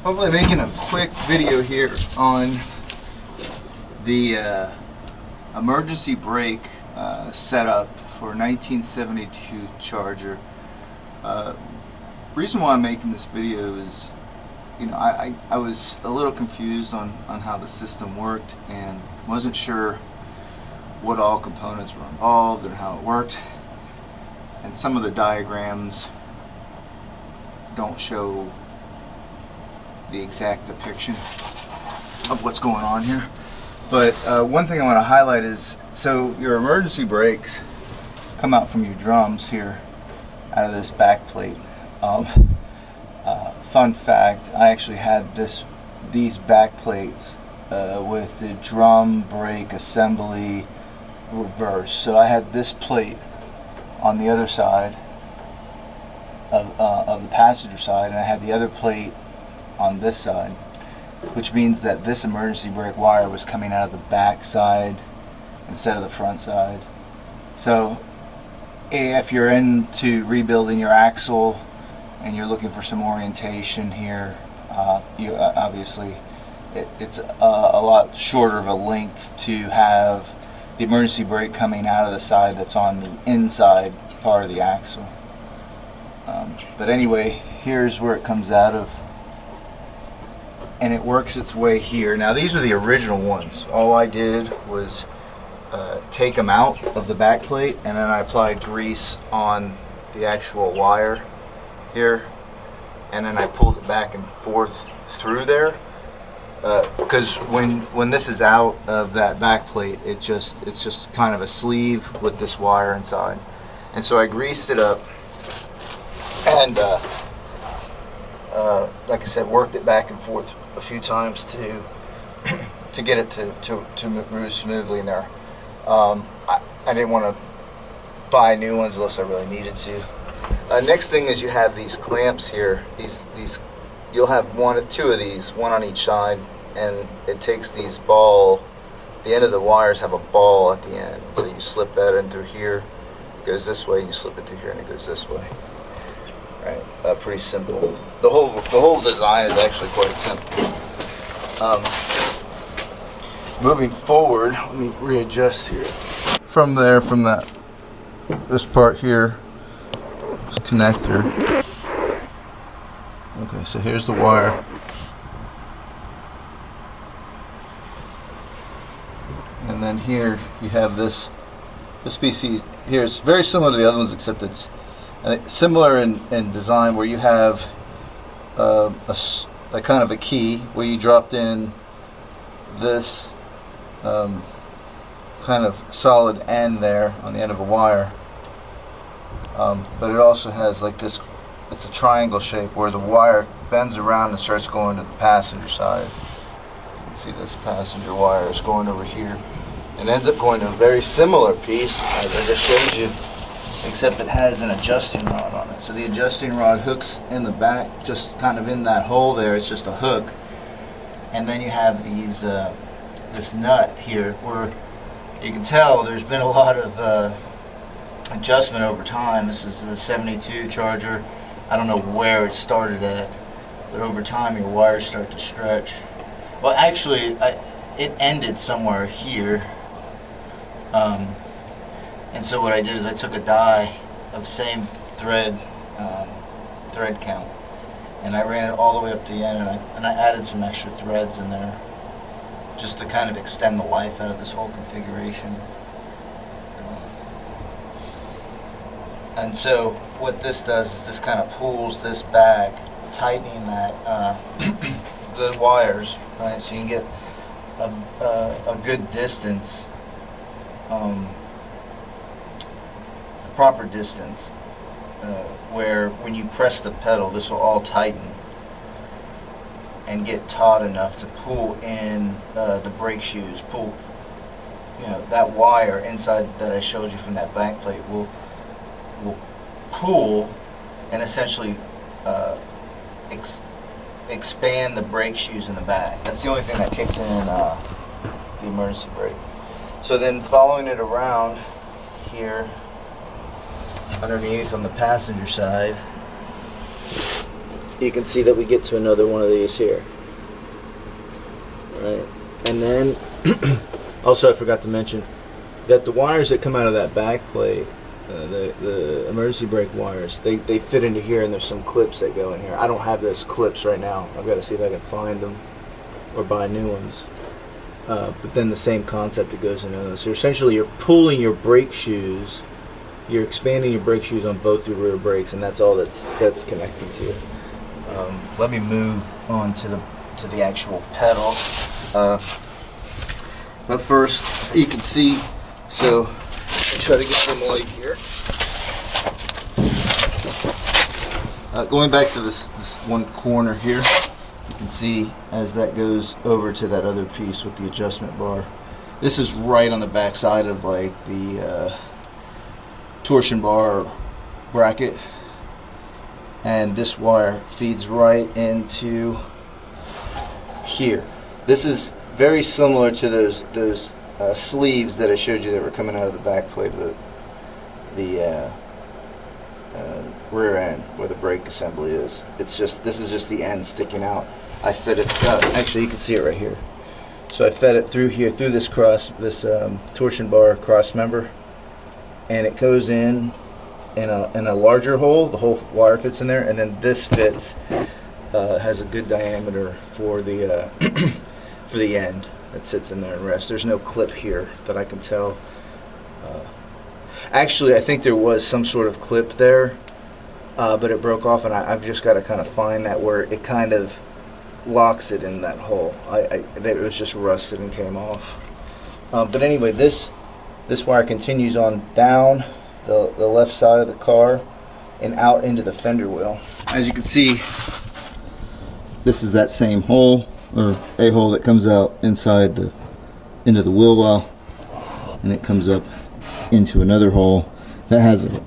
Hopefully making a quick video here on the emergency brake setup for 1972 Charger. Reason why I'm making this video is, you know, I was a little confused on how the system worked and wasn't sure what all components were involved and how it worked, and some of the diagrams don't show the exact depiction of what's going on here. But one thing I want to highlight is, so your emergency brakes come out from your drums here out of this back plate. Fun fact, I actually had these back plates with the drum brake assembly reversed. So I had this plate on the other side of the passenger side, and I had the other plate on this side, which means that this emergency brake wire was coming out of the back side instead of the front side. So if you're into rebuilding your axle and you're looking for some orientation here, you obviously it's a lot shorter of a length to have the emergency brake coming out of the side that's on the inside part of the axle. But anyway, here's where it comes out of, and it works its way here. Now these are the original ones. All I did was take them out of the back plate, and then I applied grease on the actual wire here, and then I pulled it back and forth through there, because when this is out of that back plate, it's just kind of a sleeve with this wire inside. And so I greased it up and like I said, worked it back and forth a few times to get it to move smoothly in there. I didn't want to buy new ones unless I really needed to. Next thing is you have these clamps here. These you'll have two of these, one on each side, and it takes these the end of the wires have a ball at the end. So you slip that in through here. It goes this way. You slip it through here, and it goes this way. Right, pretty simple. The whole design is actually quite simple. Moving forward, let me readjust here. From this part here, this connector. Okay, so here's the wire. And then here you have this piece here. It's very similar to the other ones, except it's similar in design, where you have a kind of a key where you dropped in this kind of solid end there on the end of a wire, but it also has like this, it's a triangle shape where the wire bends around and starts going to the passenger side. You can see this passenger wire is going over here and ends up going to a very similar piece as I just showed you, except it has an adjusting rod on it. So the adjusting rod hooks in the back, just kind of in that hole there. It's just a hook, and then you have these this nut here, where you can tell there's been a lot of adjustment over time. This is a 72 Charger. I don't know where it started at, but over time your wires start to stretch. Well, actually, it ended somewhere here. And so what I did is I took a die of same thread count, and I ran it all the way up to the end, and I added some extra threads in there just to kind of extend the life out of this whole configuration. And so what this does is this kind of pulls this back, tightening that the wires, right? So you can get a good distance, proper distance, where when you press the pedal, this will all tighten and get taut enough to pull in the brake shoes. Pull, you know, that wire inside that I showed you from that back plate will pull and essentially expand the brake shoes in the back. That's the only thing that kicks in the emergency brake. So then following it around here underneath on the passenger side, you can see that we get to another one of these here. Right, and then also I forgot to mention that the wires that come out of that back plate, the emergency brake wires, they fit into here, and there's some clips that go in here. I don't have those clips right now. I've got to see if I can find them or buy new ones. But then the same concept that goes into those. So essentially you're pulling your brake shoes, you're expanding your brake shoes on both your rear brakes, and that's all that's connected to it. Let me move on to the actual pedal. But first, you can see, so try to get some light here. Going back to this one corner here, you can see as that goes over to that other piece with the adjustment bar. This is right on the back side of like the torsion bar bracket, and this wire feeds right into here. This is very similar to those sleeves that I showed you that were coming out of the back plate of the rear end where the brake assembly is. It's just, this is just the end sticking out. I fed it, actually you can see it right here. So I fed it through here, through this torsion bar cross member, and it goes in a larger hole. The whole wire fits in there, and then this fits, has a good diameter for the for the end that sits in there and rests. There's no clip here that I can tell. Actually, I think there was some sort of clip there, but it broke off, and I've just got to kind of find that where it kind of locks it in that hole. It was just rusted and came off. But anyway, this wire continues on down the left side of the car and out into the fender wheel. As you can see, this is that same hole, or a hole that comes out inside into the wheel well, and it comes up into another hole that has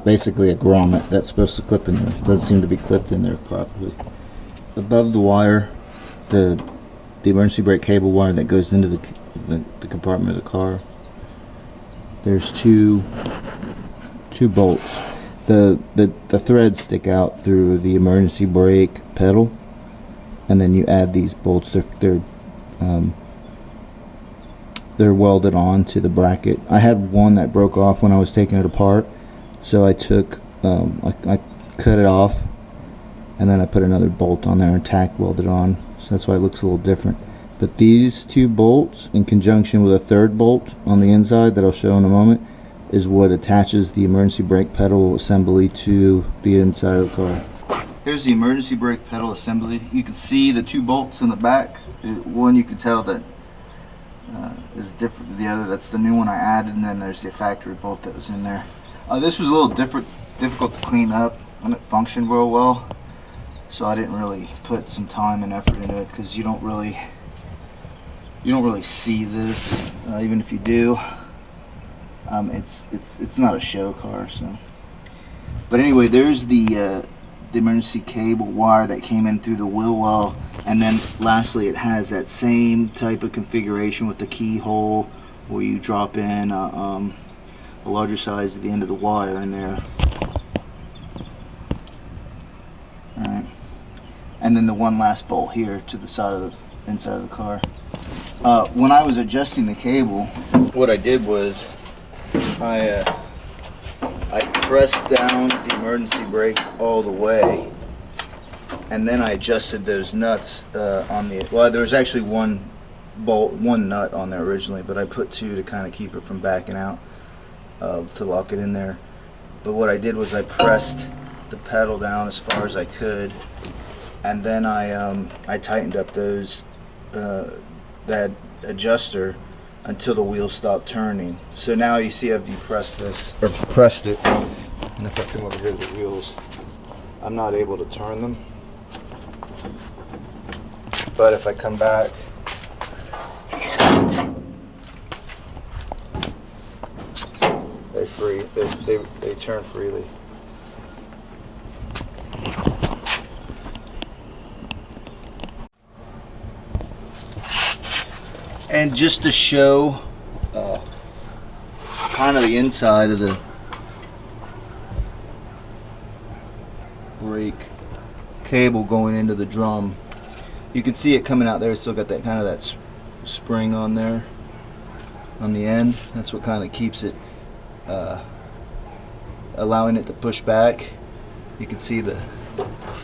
basically a grommet that's supposed to clip in there. It doesn't seem to be clipped in there properly. Above the wire, the emergency brake cable wire that goes into the compartment of the car, there's two bolts. The threads stick out through the emergency brake pedal, and then you add these bolts. They're welded on to the bracket. I had one that broke off when I was taking it apart, so I took I cut it off, and then I put another bolt on there and tack welded on, so that's why it looks a little different. But these two bolts, in conjunction with a third bolt on the inside that I'll show in a moment, is what attaches the emergency brake pedal assembly to the inside of the car. Here's the emergency brake pedal assembly. You can see the two bolts in the back. One you can tell that is different than the other. That's the new one I added, and then there's the factory bolt that was in there. This was a little difficult to clean up, and it functioned real well, so I didn't really put some time and effort into it, because you don't really see this, even if you do. It's not a show car, so. But anyway, there's the emergency cable wire that came in through the wheel well, and then lastly it has that same type of configuration with the keyhole where you drop in a larger size at the end of the wire in there. Alright, and then the one last bolt here to the side of the inside of the car. When I was adjusting the cable, what I did was I pressed down the emergency brake all the way, and then I adjusted those nuts on the, well, there was actually one nut on there originally, but I put two to kind of keep it from backing out, to lock it in there. But what I did was I pressed the pedal down as far as I could, and then I tightened up those that adjuster until the wheels stopped turning. So now you see I've depressed this, or pressed it, and if I come over here to the wheels, I'm not able to turn them. But if I come back, they turn freely. And just to show kind of the inside of the brake cable going into the drum. You can see it coming out there. It's still got that kind of that spring on there on the end. That's what kind of keeps it allowing it to push back. You can see the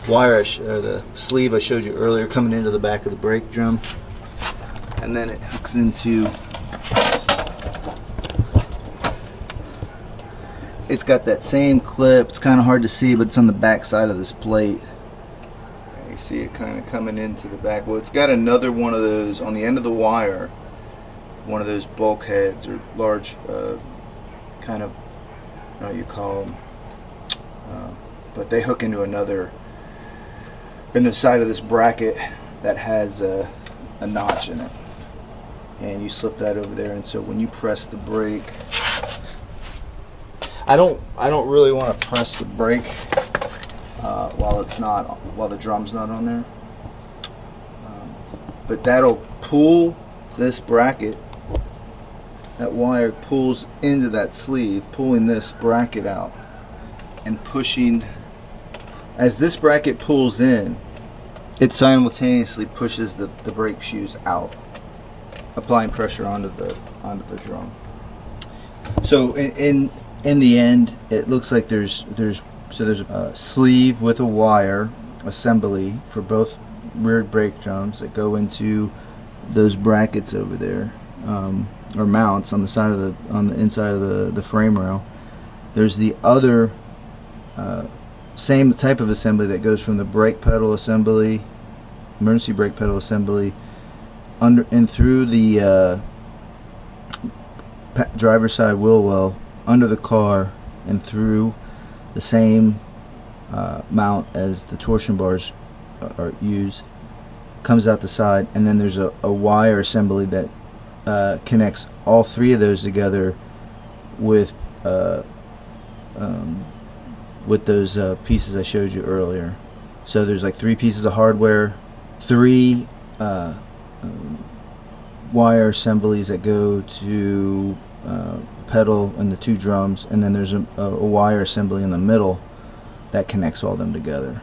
wire or the sleeve I showed you earlier coming into the back of the brake drum, and then it hooks into. It's got that same clip. It's kind of hard to see, but it's on the back side of this plate. You see it kind of coming into the back. Well, it's got another one of those on the end of the wire, one of those bulkheads or large kind of, I don't know what you call them, but they hook into another, in the side of this bracket that has a notch in it, and you slip that over there, and so when you press the brake, I don't really want to press the brake while the drum's not on there, but that'll pull this bracket. That wire pulls into that sleeve, pulling this bracket out and pushing. As this bracket pulls in, it simultaneously pushes the brake shoes out, applying pressure onto the drum. So in the end, it looks like there's a sleeve with a wire assembly for both rear brake drums that go into those brackets over there, or mounts on the inside of the frame rail. There's the other same type of assembly that goes from the brake pedal assembly, emergency brake pedal assembly, under and through the driver's side wheel well, under the car, and through the same mount as the torsion bars are used, comes out the side, and then there's a wire assembly that connects all three of those together with those pieces I showed you earlier. So there's like 3 pieces of hardware, 3 wire assemblies that go to pedal and the 2 drums, and then there's a wire assembly in the middle that connects all them together.